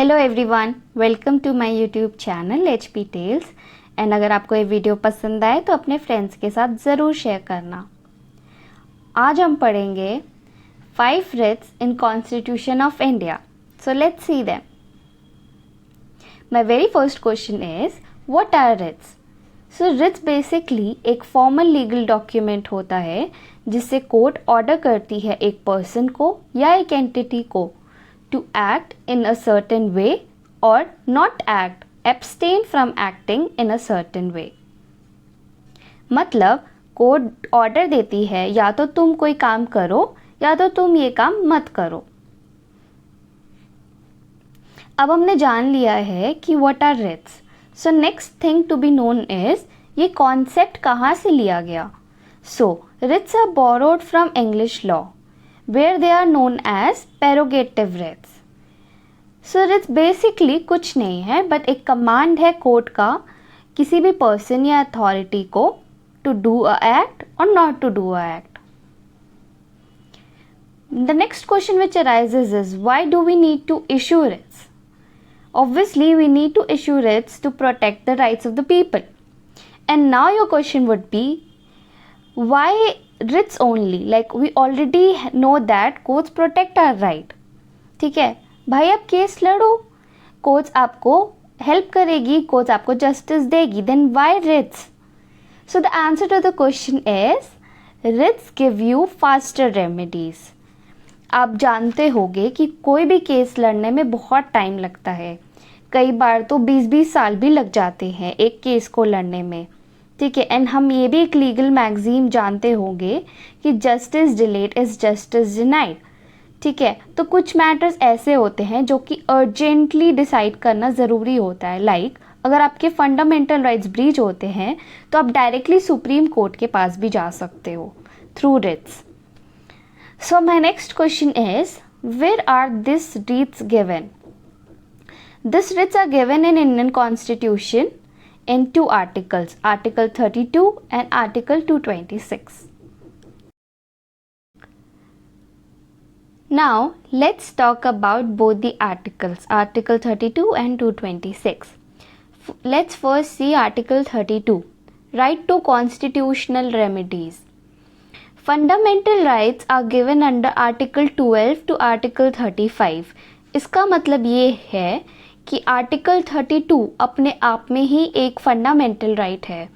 Hello everyone, welcome to my YouTube channel HP tales. And अगर आपको ये video पसंद आए तो अपने फ्रेंड्स के साथ ज़रूर शेयर करना। आज हम पढ़ेंगे 5 writs in constitution of India. So let's see them. My very first question is what are writs? So writs basically एक फॉर्मल लीगल डॉक्यूमेंट होता है जिससे कोर्ट ऑर्डर करती है एक पर्सन को या एक एंटिटी को to act in a certain way or not act, abstain from acting in a certain way। मतलब कोर्ट ऑर्डर देती है या तो तुम कोई काम करो या तो तुम ये काम मत करो। अब हमने जान लिया है कि what are writs। So next thing to be known is ये कॉन्सेप्ट कहाँ से लिया गया। So writs are borrowed from English law where they are known as prerogative writs। So writs basically कुछ नहीं है बट एक कमांड है कोर्ट का किसी भी पर्सन या अथॉरिटी को to do a act or not to do a act। The next question which arises is why do we need to issue writs? Obviously we need to issue writs to protect the rights of the people। And now your question would be why writs only? Like we already know that courts protect our right। ठीक है भाई, आप case लड़ो, courts आपको help करेगी, courts आपको justice देगी, then why writs? So the answer to the question is writs give you faster remedies. आप जानते होंगे कि कोई भी केस लड़ने में बहुत टाइम लगता है, कई बार तो 20-20 साल भी लग जाते हैं एक केस को लड़ने में। ठीक है, एंड हम ये भी एक लीगल मैगजीन जानते होंगे कि justice delayed is justice denied. ठीक है, तो कुछ मैटर्स ऐसे होते हैं जो कि अर्जेंटली डिसाइड करना ज़रूरी होता है। लाइक अगर आपके फंडामेंटल राइट्स ब्रीच होते हैं तो आप डायरेक्टली सुप्रीम कोर्ट के पास भी जा सकते हो through writs. So my next question is where are this writs given? This writs are given in Indian constitution in 2 articles, Article 32 and Article 226. Now let's talk about both the articles, Article 32 and 226. Let's first see Article 32, right to constitutional remedies. Fundamental rights are given under Article 12 to Article 35. इसका मतलब ये है कि article 32 अपने आप में ही एक fundamental right है।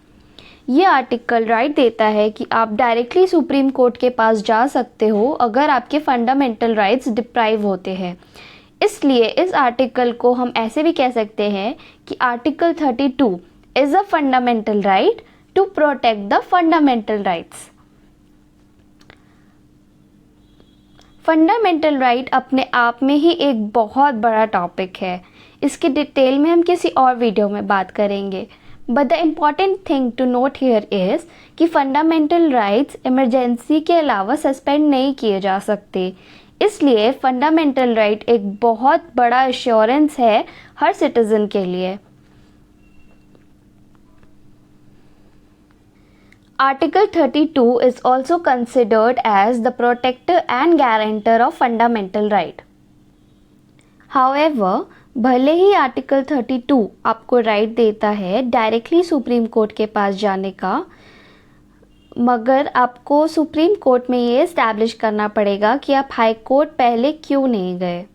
ये आर्टिकल राइट देता है कि आप डायरेक्टली सुप्रीम कोर्ट के पास जा सकते हो अगर आपके फंडामेंटल राइट्स डिप्राइव होते हैं। इसलिए इस आर्टिकल को हम ऐसे भी कह सकते हैं कि article 32 is a fundamental right to protect the fundamental rights. Fundamental right अपने आप में ही एक बहुत बड़ा टॉपिक है, इसकी डिटेल में हम किसी और वीडियो में बात करेंगे। But the important thing to note here is कि फंडामेंटल राइट्स इमरजेंसी के अलावा सस्पेंड नहीं किए जा सकते। इसलिए फंडामेंटल राइट एक बहुत बड़ा एश्योरेंस है हर सिटीज़न के लिए। Article 32 is also considered as the protector and guarantor of fundamental right। However, भले ही आर्टिकल 32 आपको राइट देता है डायरेक्टली सुप्रीम कोर्ट के पास जाने का, मगर आपको सुप्रीम कोर्ट में ये इस्टेब्लिश करना पड़ेगा कि आप हाई कोर्ट पहले क्यों नहीं गए।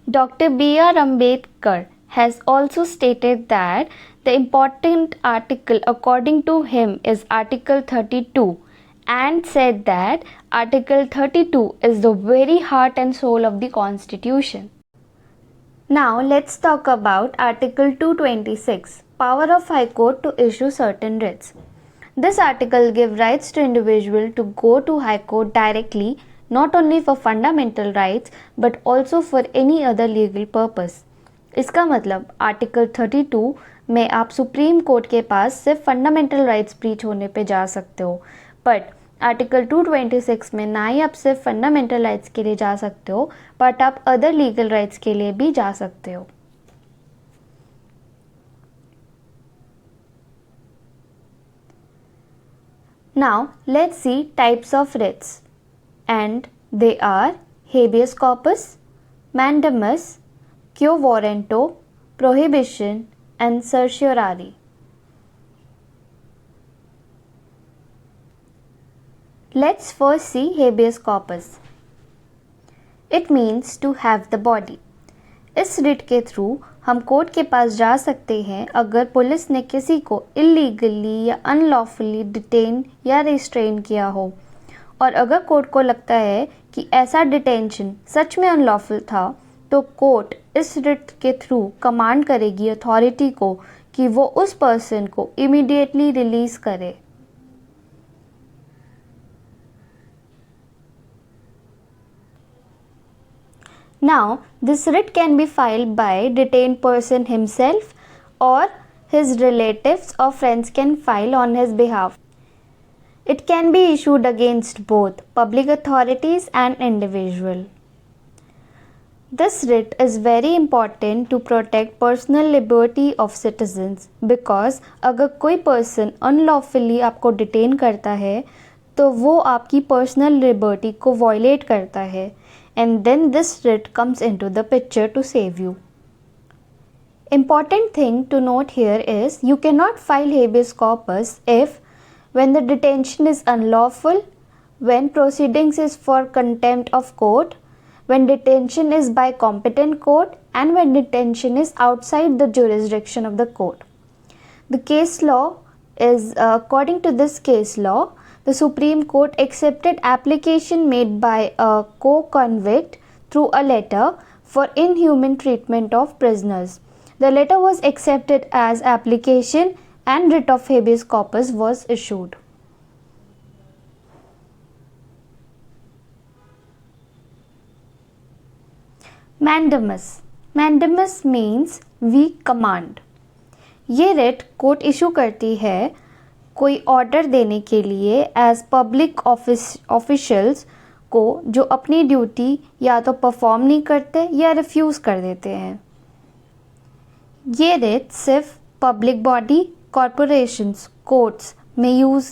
Doctor B.R. Ambedkar has also stated that the important article according to him is Article 32 and said that Article 32 is the very heart and soul of the Constitution. Now let's talk about Article 226, power of High Court to issue certain writs. This article gives rights to individual to go to High Court directly, not only for fundamental rights but also for any other legal purpose. इसका मतलब article 32 में आप supreme court के पास सिर्फ fundamental rights breach होने पे जा सकते हो, बट आर्टिकल 226 में ना ही आप सिर्फ फंडामेंटल राइट्स के लिए जा सकते हो बट आप अदर लीगल राइट्स के लिए भी जा सकते हो। Now let's see types of writs and they are habeas corpus, mandamus, quo warranto, prohibition, and certiorari. Let's first see habeas corpus. It means to have the body. इस writ के through हम court के पास जा सकते हैं अगर police ने किसी को इलीगली या अनलॉफुली डिटेन या रिस्ट्रेन किया हो, और अगर कोर्ट को लगता है कि ऐसा डिटेंशन सच में अनलॉफुल था तो कोर्ट इस रिट के थ्रू कमांड करेगी अथॉरिटी को कि वो उस पर्सन को इमीडिएटली रिलीज करे. Now, this writ can be filed by detained person himself, or his relatives or friends can file on his behalf. It can be issued against both public authorities and individual. This writ is very important to protect personal liberty of citizens because अगर कोई person unlawfully आपको detain करता है तो वो आपकी personal liberty को violate करता है, and then this writ comes into the picture to save you. Important thing to note here is you cannot file habeas corpus if when the detention is unlawful, when proceedings is for contempt of court, when detention is by competent court, and when detention is outside the jurisdiction of the court. The case law is according to this case law, the Supreme Court accepted application made by a co-convict through a letter for inhuman treatment of prisoners. The letter was accepted as application and writ of habeas corpus was issued. Mandamus. Mandamus means we command. ये writ court issue करती है कोई order देने के लिए as public officials को जो अपनी ड्यूटी या तो परफॉर्म नहीं करते या रिफ्यूज़ कर देते हैं. ये रिट सिर्फ पब्लिक बॉडी, कॉरपोरेशंस, कोर्ट्स में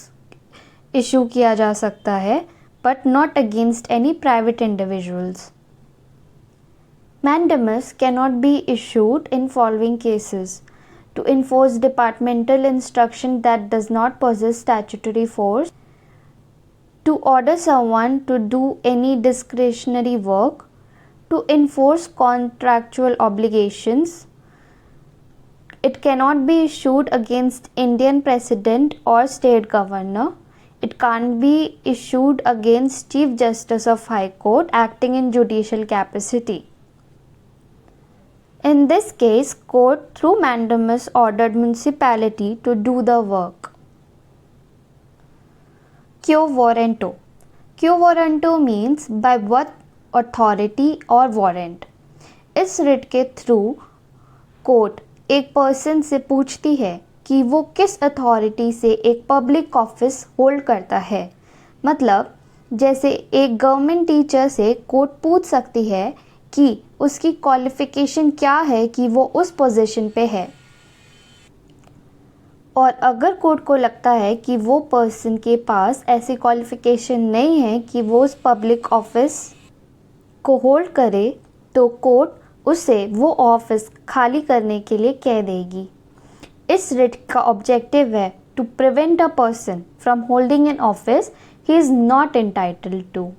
इशू किया जा सकता है, but not against any private individuals. Mandamus cannot be issued in following cases: to enforce departmental instruction that does not possess statutory force, to order someone to do any discretionary work, to enforce contractual obligations. It cannot be issued against Indian President or State Governor. It can't be issued against Chief Justice of High Court acting in judicial capacity. In this case, court through mandamus ordered municipality to do the work. Quo warranto. Quo warranto means by what authority or warrant. इस writ के through court एक person से पूछती है कि वो किस authority से एक पब्लिक ऑफिस होल्ड करता है. मतलब जैसे एक गवर्नमेंट टीचर से कोर्ट पूछ सकती है कि उसकी क्वालिफ़िकेशन क्या है कि वो उस पोजीशन पे है, और अगर कोर्ट को लगता है कि वो पर्सन के पास ऐसी क्वालिफ़िकेशन नहीं है कि वो उस पब्लिक ऑफिस को होल्ड करे तो कोर्ट उसे वो ऑफिस खाली करने के लिए कह देगी. इस रिट का ऑब्जेक्टिव है to prevent a person from holding an office he is not entitled to.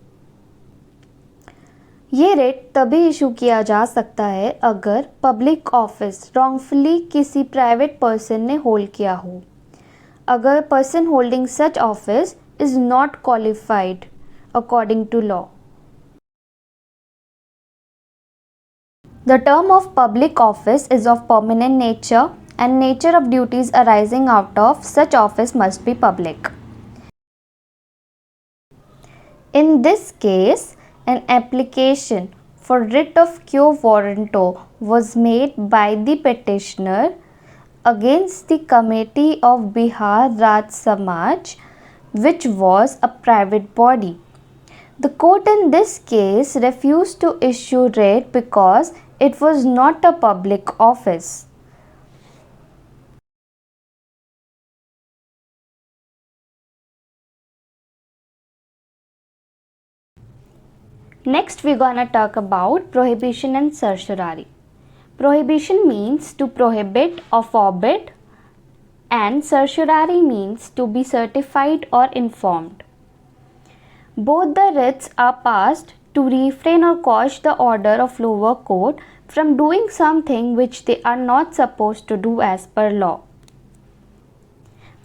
ये रिट तभी इशू किया जा सकता है अगर पब्लिक ऑफिस रॉन्गफुली किसी प्राइवेट पर्सन ने होल्ड किया हो. अगर person holding such office is not qualified according to law. The term of public office is of permanent nature and nature of duties arising out of such office must be public. In this case, an application for writ of quo warranto was made by the petitioner against the Committee of Bihar Raj Samaj, which was a private body. The court in this case refused to issue writ because it was not a public office. Next we're gonna talk about prohibition and certiorari. Prohibition means to prohibit or forbid, and certiorari means to be certified or informed. Both the writs are passed to refrain or quash the order of lower court from doing something which they are not supposed to do as per law.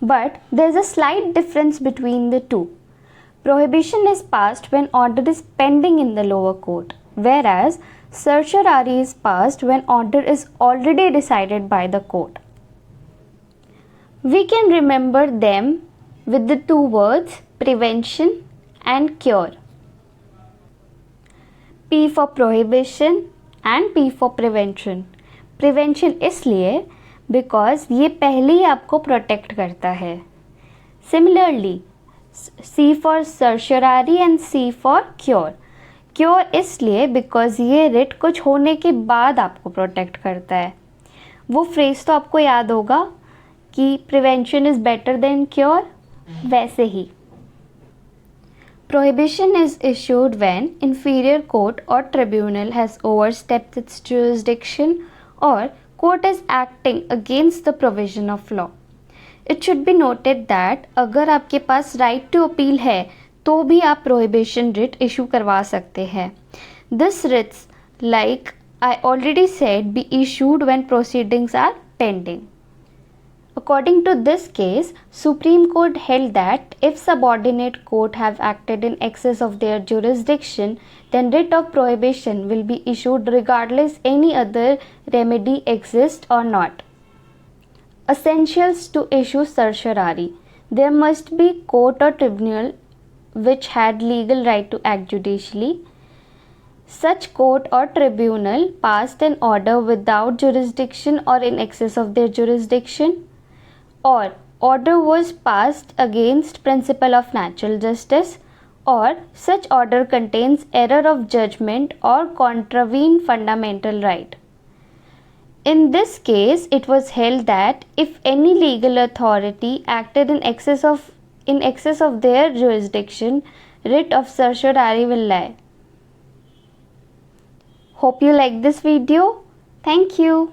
But there is a slight difference between the two. Prohibition is passed when order is pending in the lower court, whereas certiorari is passed when order is already decided by the court. We can remember them with the two words prevention and cure. P for prohibition and P for prevention. Prevention इसलिए because ये पहले ही आपको protect करता है. Similarly, C for certiorari and C for cure. Cure इसलिए because ये writ कुछ होने के बाद आपको प्रोटेक्ट करता है. वो फ्रेज तो आपको याद होगा कि prevention is better than cure. वैसे ही prohibition is issued when inferior court or tribunal has overstepped its jurisdiction or court is acting against the provision of law. It should be noted that अगर आपके पास right to appeal है तो भी आप prohibition writ issue करवा सकते हैं. This writs, like I already said, be issued when proceedings are pending. According to this case, Supreme Court held that if subordinate court have acted in excess of their jurisdiction, then writ of prohibition will be issued regardless any other remedy exists or not. Essentials to issue certiorari. There must be court or tribunal which had legal right to act judicially. Such court or tribunal passed an order without jurisdiction or in excess of their jurisdiction, or order was passed against principle of natural justice, or such order contains error of judgment or contravene fundamental right. In this case, it was held that if any legal authority acted in excess of their jurisdiction, writ of certiorari will lie. Hope you like this video. Thank you.